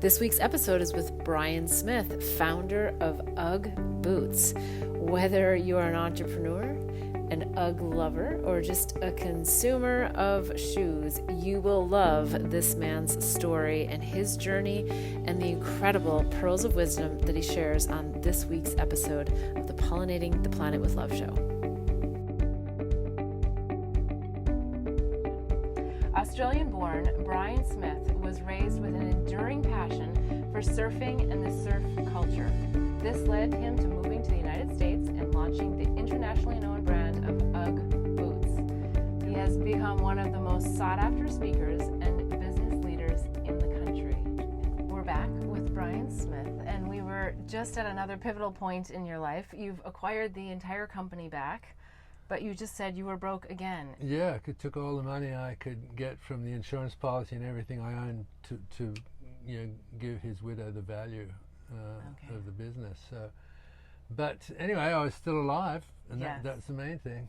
This week's episode is with Brian Smith, founder of UGG Boots. Whether you are an entrepreneur, an UGG lover, or just a consumer of shoes, you will love this man's story and his journey and the incredible pearls of wisdom that he shares on this week's episode of the Pollinating the Planet with Love show. Australian-born Brian Smith was raised with an enduring passion for surfing and the surf culture. This led him to moving to the United States and launching the internationally known brand of UGG Boots. He has become one of the most sought-after speakers and business leaders in the country. We're back with Brian Smith, and we were just at another pivotal point in your life. You've acquired the entire company back, but you just said you were broke again. Yeah, I took all the money I could get from the insurance policy and everything I owned to give his widow the value of the business. So, but anyway, I was still alive, and Yes. that's the main thing.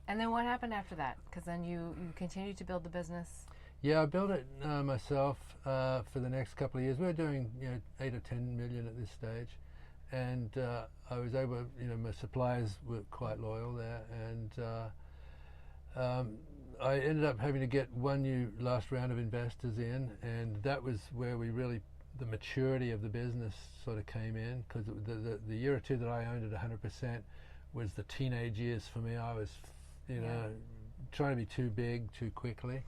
And then what happened after that? Because then you continued to build the business. Yeah, I built it myself for the next couple of years. We were doing 8 or 10 million at this stage, and I was able, my suppliers were quite loyal there, and I ended up having to get one new last round of investors in, and that was where the maturity of the business sort of came in, because the year or two that I owned it 100% was the teenage years for me. I was, trying to be too big too quickly.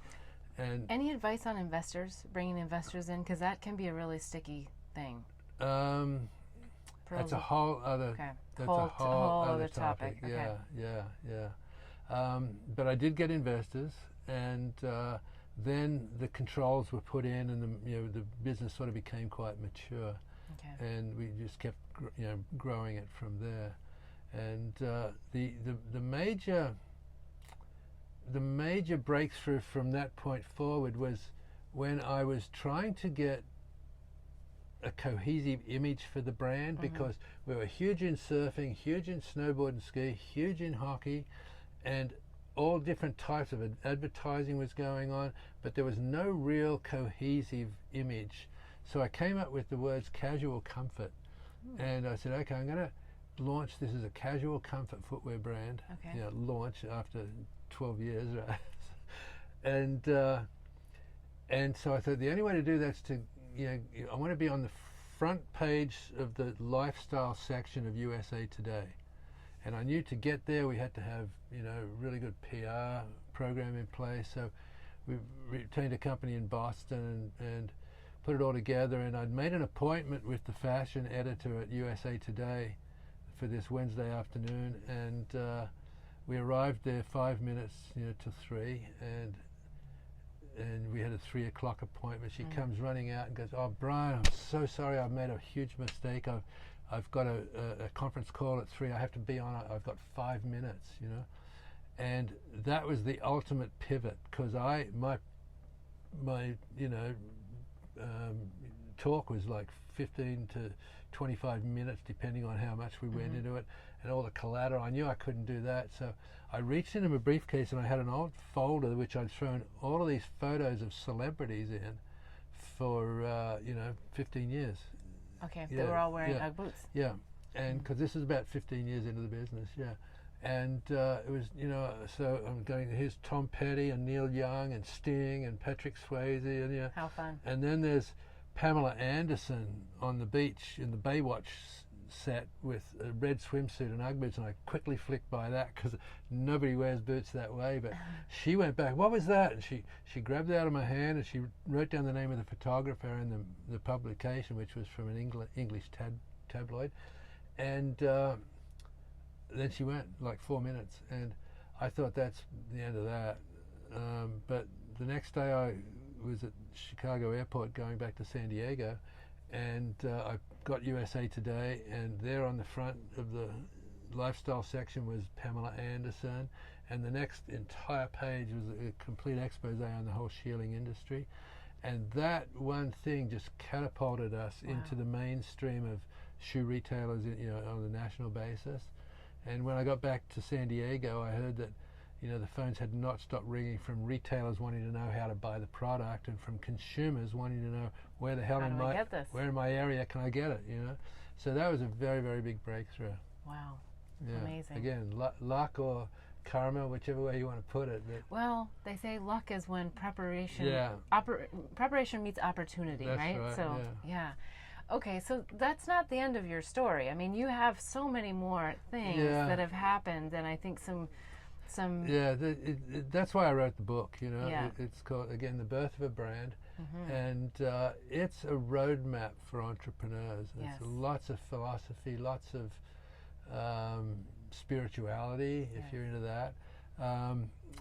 And any advice on investors, bringing investors in? Because that can be a really sticky thing. That's a whole other. Okay. That's whole a whole other topic. Okay. Yeah. But I did get investors, and then the controls were put in, and the business sort of became quite mature, and we just kept growing it from there. And the major breakthrough from that point forward was when I was trying to get a cohesive image for the brand, because we were huge in surfing, huge in snowboard and ski, huge in hockey, and all different types of advertising was going on, but there was no real cohesive image. So I came up with the words casual comfort, and I said, okay, I'm going to launch this as a casual comfort footwear brand. Launch after 12 years, right? and so I thought the only way to do that's to I want to be on the front page of the lifestyle section of USA Today, and I knew to get there we had to have really good PR program in place. So we retained a company in Boston and put it all together, and I'd made an appointment with the fashion editor at USA Today for this Wednesday afternoon, and we arrived there 5 minutes to 3, and we had a 3 o'clock appointment. She comes running out and goes, "Oh, Brian, I'm so sorry, I've made a huge mistake. I've got a conference call at 3. I have to be on it. I've got 5 minutes, And that was the ultimate pivot, because my talk was like 15 to 25 minutes, depending on how much we went into it, and all the collateral. I knew I couldn't do that, so I reached into my briefcase and I had an old folder which I'd thrown all of these photos of celebrities in for 15 years. Okay, they were all wearing UGG boots. Yeah, and because this is about 15 years into the business, and it was, so I'm going, here's Tom Petty and Neil Young and Sting and Patrick Swayze, and How fun. And then there's Pamela Anderson on the beach in the Baywatch set with a red swimsuit and UGG boots, and I quickly flicked by that because nobody wears boots that way, but she went back, "What was that?" And she grabbed it out of my hand and she wrote down the name of the photographer and the publication, which was from an English tabloid, and then she went like 4 minutes, and I thought that's the end of that. But the next day I was at Chicago Airport going back to San Diego, and I got USA Today, and there on the front of the lifestyle section was Pamela Anderson, and the next entire page was a complete expose on the whole shearling industry, and that one thing just catapulted us into the mainstream of shoe retailers on a national basis. And when I got back to San Diego, I heard that the phones had not stopped ringing from retailers wanting to know how to buy the product, and from consumers wanting to know where the hell where in my area can I get it, So that was a very, very big breakthrough. Wow. Yeah. Amazing. Again, luck or karma, whichever way you want to put it. Well, they say luck is when preparation meets opportunity, That's right? So, yeah. Okay, so that's not the end of your story. I mean, you have so many more things that have happened, and I think some. Yeah, that's why I wrote the book. It's called, again, The Birth of a Brand, and it's a roadmap for entrepreneurs. Yes. It's lots of philosophy, lots of spirituality, if you're into that,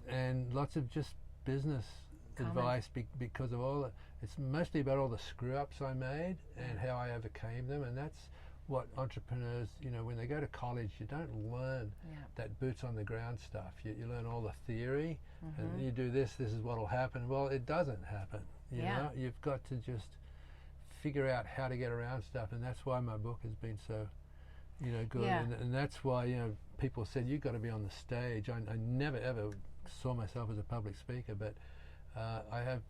and lots of just business advice because of all it's mostly about all the screw-ups I made and how I overcame them. And that's what entrepreneurs, when they go to college, you don't learn that boots on the ground stuff. You learn all the theory, and then you do this is what will happen. Well, it doesn't happen. You know, you've got to just figure out how to get around stuff, and that's why my book has been so good. And that's why people said, you've got to be on the stage. I never ever saw myself as a public speaker, but I have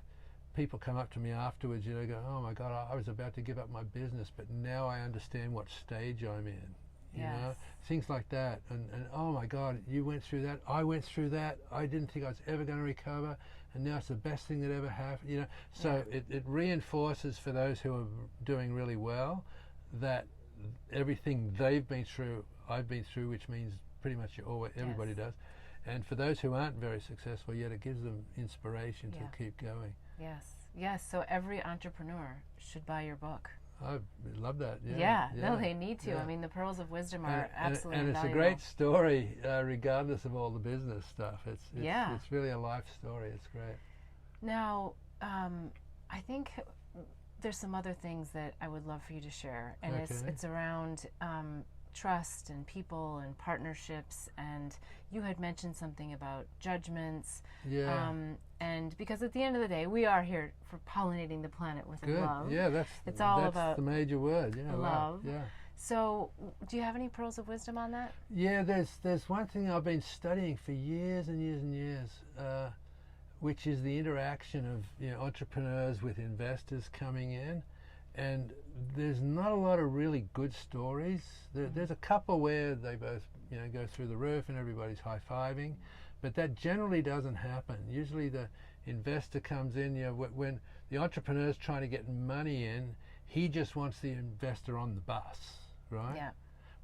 people come up to me afterwards, go, oh my God, I was about to give up my business, but now I understand what stage I'm in. You know, things like that. And oh my God, you went through that, I went through that, I didn't think I was ever going to recover, and now it's the best thing that ever happened. So it reinforces for those who are doing really well that everything they've been through, I've been through, which means pretty much everybody does. And for those who aren't very successful yet, it gives them inspiration to keep going. Yes. So every entrepreneur should buy your book. I love that. No, they need to. I mean, the pearls of wisdom are absolutely and it's valuable. a great story, regardless of all the business stuff. It's really a life story. It's great. Now, I think there's some other things that I would love for you to share, and it's around trust and people and partnerships, and you had mentioned something about judgments. And because at the end of the day, we are here for pollinating the planet with love. Yeah, that's all about the major word. Love. Yeah. So, do you have any pearls of wisdom on that? Yeah, there's one thing I've been studying for years and years and years, which is the interaction of entrepreneurs with investors coming in. And there's not a lot of really good stories. There's a couple where they both go through the roof and everybody's high-fiving, but that generally doesn't happen. Usually the investor comes in, when the entrepreneur's trying to get money in, he just wants the investor on the bus, right? Yeah.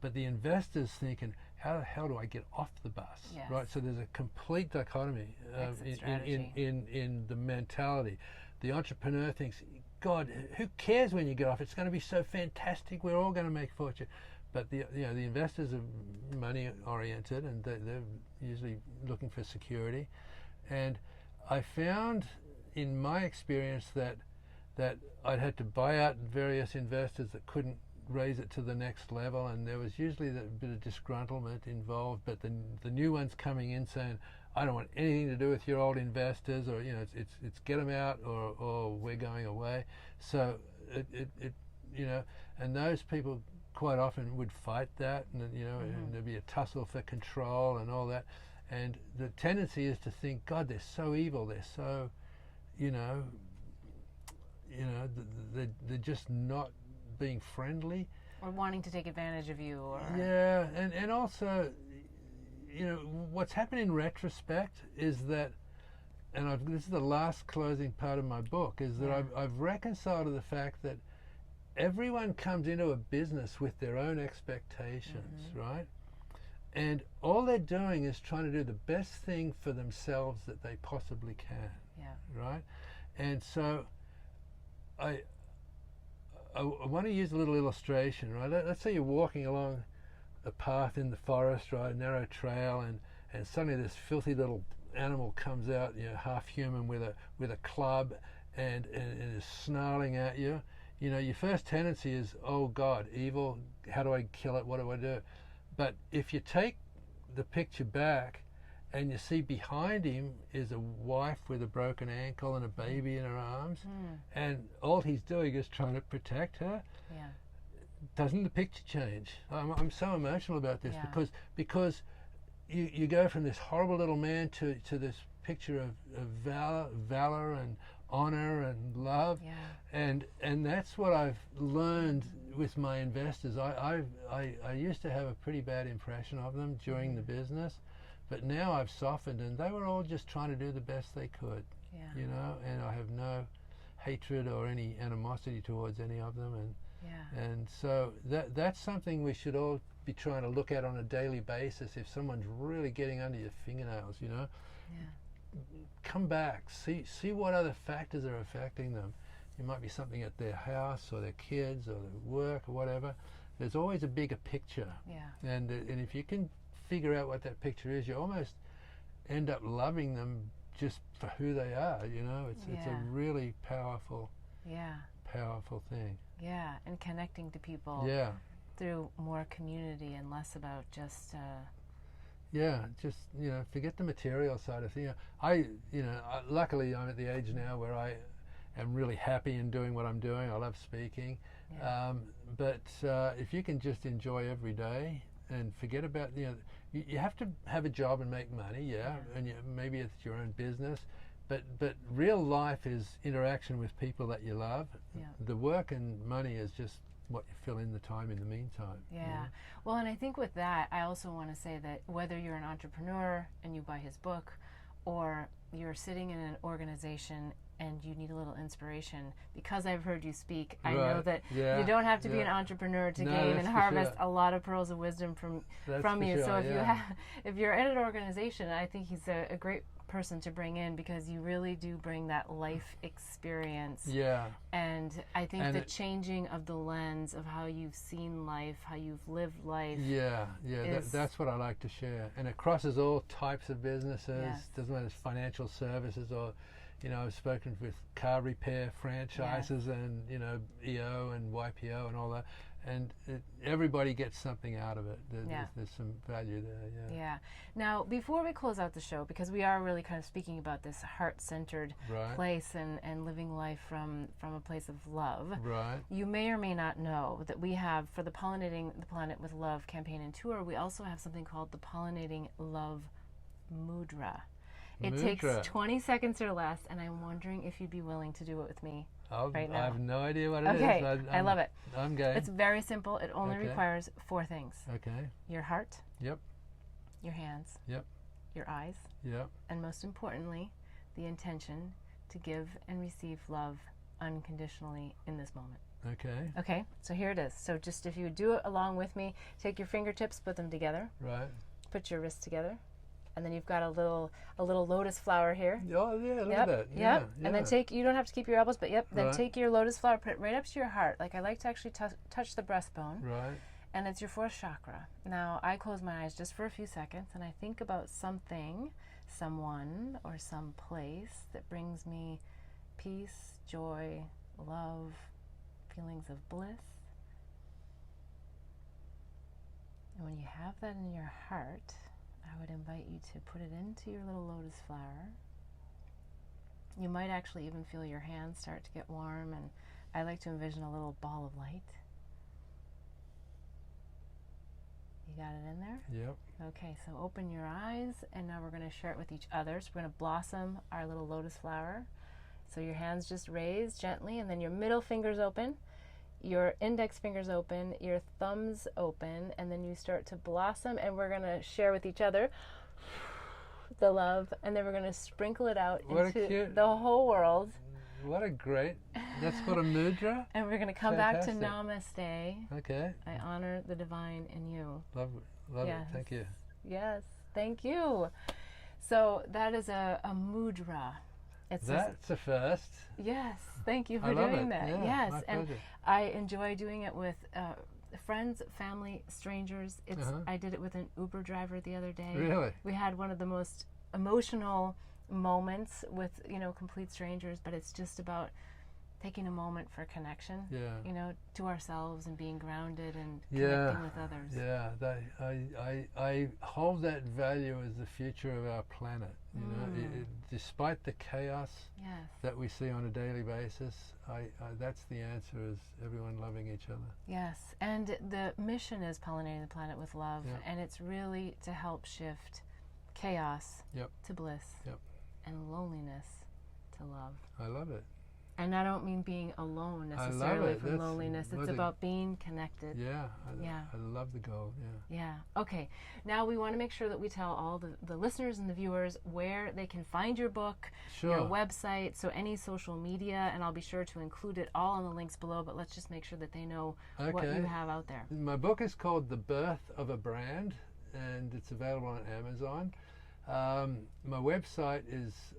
But the investor's thinking, how the hell do I get off the bus, right? So there's a complete dichotomy in the mentality. The entrepreneur thinks, God, who cares when you get off? It's going to be so fantastic. We're all going to make fortune. But the investors are money oriented, and they're usually looking for security. And I found in my experience that I'd had to buy out various investors that couldn't raise it to the next level, and there was usually a bit of disgruntlement involved. But the new ones coming in saying, I don't want anything to do with your old investors, or it's get them out, or we're going away. So and those people quite often would fight that, and and there'd be a tussle for control and all that. And the tendency is to think, God, they're so evil, they're so, they're just not being friendly, or wanting to take advantage of you, or and also. What's happened in retrospect is that, and this is the last closing part of my book, is that I've reconciled to the fact that everyone comes into a business with their own expectations, right? And all they're doing is trying to do the best thing for themselves that they possibly can, right? And so I want to use a little illustration, right? Let's say you're walking along a path in the forest, right, a narrow trail, and suddenly this filthy little animal comes out, half human, with a club, and is snarling at you. Your first tendency is, oh God, evil, how do I kill it, what do I do? But if you take the picture back and you see behind him is a wife with a broken ankle and a baby in her arms, and all he's doing is trying to protect her, doesn't the picture change? I'm so emotional about this because you go from this horrible little man to this picture of valor and honor and love, and that's what I've learned with my investors. I used to have a pretty bad impression of them during the business, but now I've softened, and they were all just trying to do the best they could, you know, and I have no hatred or any animosity towards any of them, and so that's something we should all be trying to look at on a daily basis. If someone's really getting under your fingernails, you know, come back, see what other factors are affecting them. It might be something at their house or their kids or their work or whatever. There's always a bigger picture, and if you can figure out what that picture is, you almost end up loving them just for who they are. You know, it's a really powerful thing. Yeah, and connecting to people through more community and less about just just, you know, forget the material side of things. Luckily I'm at the age now where I am really happy in doing what I'm doing. I love speaking, but if you can just enjoy every day and forget about, you know, you have to have a job and make money, and maybe it's your own business, but real life is interaction with people that you love. The work and money is just what you fill in the time in the meantime. Well, and I think with that, I also want to say that whether you're an entrepreneur and you buy his book, or you're sitting in an organization and you need a little inspiration, because I've heard you speak, I know that you don't have to be an entrepreneur to gain and harvest a lot of pearls of wisdom from you. So if you're at an organization, I think he's a great person to bring in, because you really do bring that life experience. And I think the changing of the lens of how you've seen life, how you've lived life. That's what I like to share, and it crosses all types of businesses. Doesn't matter if it's financial services or, you know, I've spoken with car repair franchises and, you know, EO and YPO and all that, and everybody gets something out of it. There's some value there. Now, before we close out the show, because we are really kind of speaking about this heart-centered place and living life from a place of love, you may or may not know that we have, for the Pollinating the Planet with Love campaign and tour, we also have something called the Pollinating Love Mudra. It takes 20 seconds or less, and I'm wondering if you'd be willing to do it with me right now. I have no idea what it is. Okay, I love it. I'm game. It's very simple. It only requires 4 things. Your heart. Your hands. Your eyes. And most importantly, the intention to give and receive love unconditionally in this moment. Okay, so here it is. So just if you would do it along with me, take your fingertips, put them together. Put your wrists together. And then you've got a little lotus flower here. Oh yeah, look at that. And then you don't have to keep your elbows, but then take your lotus flower, put it right up to your heart. Like I like to actually touch the breastbone. And it's your 4th chakra. Now I close my eyes just for a few seconds, and I think about something, someone, or some place that brings me peace, joy, love, feelings of bliss. And when you have that in your heart, I would invite you to put it into your little lotus flower. You might actually even feel your hands start to get warm, and I like to envision a little ball of light. You got it in there? Okay, so open your eyes, and now we're going to share it with each other. So we're going to blossom our little lotus flower. So your hands just raise gently, and then your middle fingers open, your index fingers open, your thumbs open, and then you start to blossom, and we're going to share with each other the love, and then we're going to sprinkle it out into the whole world. What a great, that's called a mudra? And we're going to come back to Namaste. Okay. I honor the divine in you. Love it, thank you. Yes, thank you. So that is a mudra. That's a first. Yes, thank you for doing that. Yes, my and pleasure. I enjoy doing it with friends, family, strangers. I did it with an Uber driver the other day. Really? We had one of the most emotional moments with, complete strangers, but it's just about taking a moment for connection, Yeah. you know, to ourselves and being grounded and Yeah. connecting with others. Yeah, I hold that value as the future of our planet. You know, despite the chaos Yes. that we see on a daily basis, that's the answer: is everyone loving each other. Yes, and the mission is Pollinating the Planet with Love, Yep. and it's really to help shift chaos Yep. to bliss Yep. and loneliness to love. I love it. And I don't mean being alone I love necessarily it. from That's loneliness. It's what about being connected. Yeah, Yeah. I love the goal. Yeah. Yeah. Okay. Now we want to make sure that we tell all the listeners and the viewers where they can find your book, Sure. your website, so any social media, and I'll be sure to include it all in the links below, but let's just make sure that they know what Okay. you have out there. My book is called The Birth of a Brand, and it's available on Amazon. My website is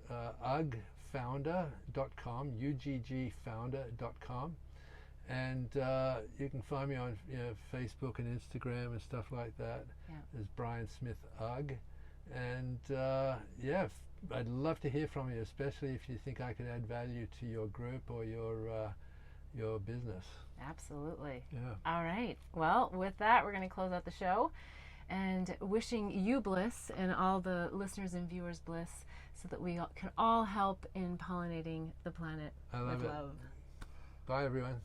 uggfounder.com, uggfounder.com, and you can find me on Facebook and Instagram and stuff like that. Yeah. As Brian Smith Ugg, and I'd love to hear from you, especially if you think I could add value to your group or your business. Absolutely. Yeah. All right. Well, with that, we're going to close out the show and wishing you bliss and all the listeners and viewers bliss so that we can all help in pollinating the planet with love. Bye, everyone.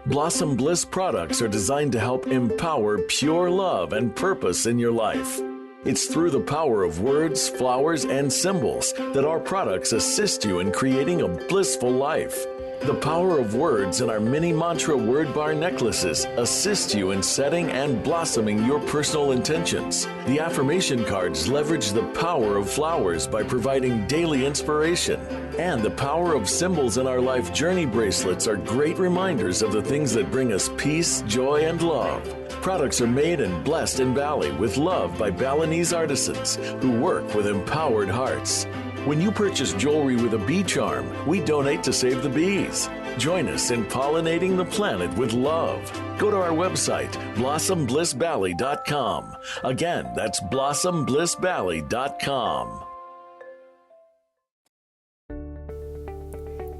Blossom Bliss products are designed to help empower pure love and purpose in your life. It's through the power of words, flowers, and symbols that our products assist you in creating a blissful life. The power of words in our mini mantra word bar necklaces assist you in setting and blossoming your personal intentions. The affirmation cards leverage the power of flowers by providing daily inspiration. And the power of symbols in our life journey bracelets are great reminders of the things that bring us peace, joy, and love. Products are made and blessed in Bali with love by Balinese artisans who work with empowered hearts. When you purchase jewelry with a bee charm, we donate to save the bees. Join us in pollinating the planet with love. Go to our website, blossomblissbali.com. Again, that's blossomblissbali.com.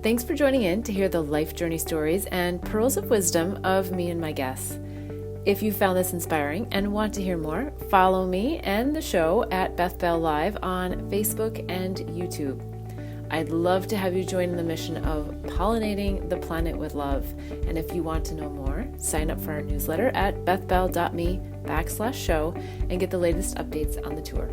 Thanks for joining in to hear the life journey stories and pearls of wisdom of me and my guests. If you found this inspiring and want to hear more, follow me and the show at Beth Bell Live on Facebook and YouTube. I'd love to have you join in the mission of pollinating the planet with love. And if you want to know more, sign up for our newsletter at bethbell.me/show and get the latest updates on the tour.